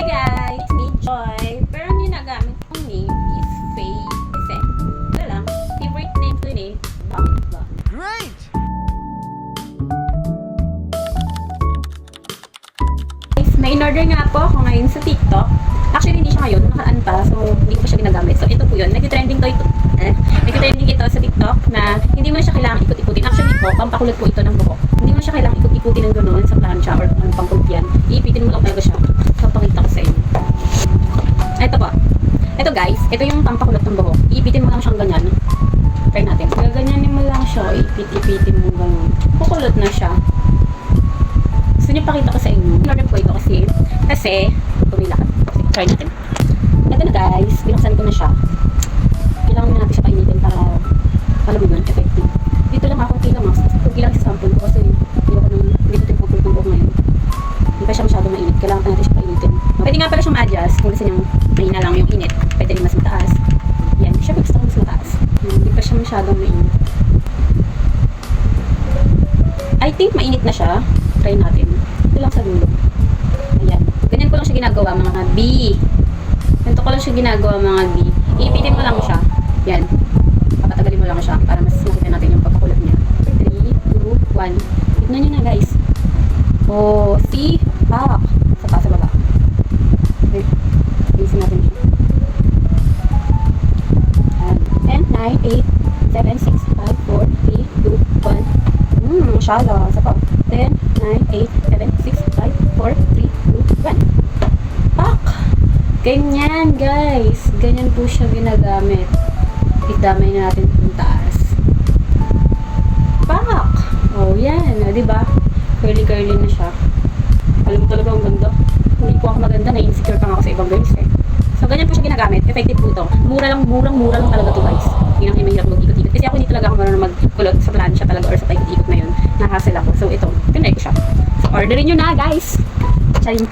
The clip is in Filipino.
Hi guys, it's me Joy. Pero ang ginagamit kong name is Faye. Kasi, wala lang, favorite name ko yun eh. Bakit ba? Great! Guys, may in-order nga po ako ngayon sa TikTok. Actually, hindi siya ngayon, nakaraan pa, so hindi ko pa siya ginagamit. So ito po yun, nag-trending ito sa TikTok na hindi mo na siya kailangan ikot-ikutin. Actually po, pampakulot po ito ng buhok. Hindi mo na siya kailangan ikot-ikutin ng ganoon sa plancha or kung anong pangkulot yan. Iipitin mo lang talaga siya. Papakita ko sa inyo. Ito po. Ito guys, ito yung pampakulot ng buhok. Iipitin mo lang siyang ganyan. Try natin. Gaganyanin mo lang siya, ipit-ipitin mo ganun. Kukulot na siya. Gusto niyo pakita ko sa inyo. In-order po ito kasi pumilakat. Try natin. Ito na guys, binuksan ko na siya. Kailangan natin siya painitin para alam mo yun, effective. Dito lang ako kilang mas. Huwag lang sa sample ko kasi hindi ko tinupupulot ng buhok ngayon. Hindi pa siya masyado mainit. Kailangan pa natin siya painitin. Pwede nga pala siyang ma-adjust kung gusto niyang mahina lang yung init. Pwede rin mas mataas. Yan, siya gusto ko mas mataas. Hindi pa siya masyadong mainit. I think mainit na siya. Try natin. Ito lang sa dulo. Ayan. Ganyan ko lang siya ginagawa mga B. Ganito ko lang siya ginagawa mga B. Iipitin mo lang siya. Yan. Papatagalin mo lang siya para mas makita natin yung pagkakulot niya. 3, 2, 1. Tignan nyo na guys. Oh, see? Pak. Sa baba. Okay. Isin natin siya. 10, 9, 8, 7, 6, 5, 4, 3, 2, 1. Masyado. Sa pa. 10, 9, 8, 7, 6, 5, 4, 3, 2, 1. Pak! Ganyan, guys. Ganyan po siya ginagamit. Idamay na natin yung taas. Pak! Oh, yan. O, diba? Curly-curly na siya. Alam mo talaga ang ganda. Hindi po ako maganda. Na-insecure pa nga ako sa ibang girls eh. So, ganyan po siya ginagamit. Effective po ito. Mura lang talaga to guys. Hindi na kayo mahirap mag-ikot-ikot. Kasi ako hindi talaga ako marunong magkulot sa plancha talaga or sa paikot-ikot na yun. Nakahassle ako. So, ito. Tinry ko siya. So, orderin nyo na, guys. Charing.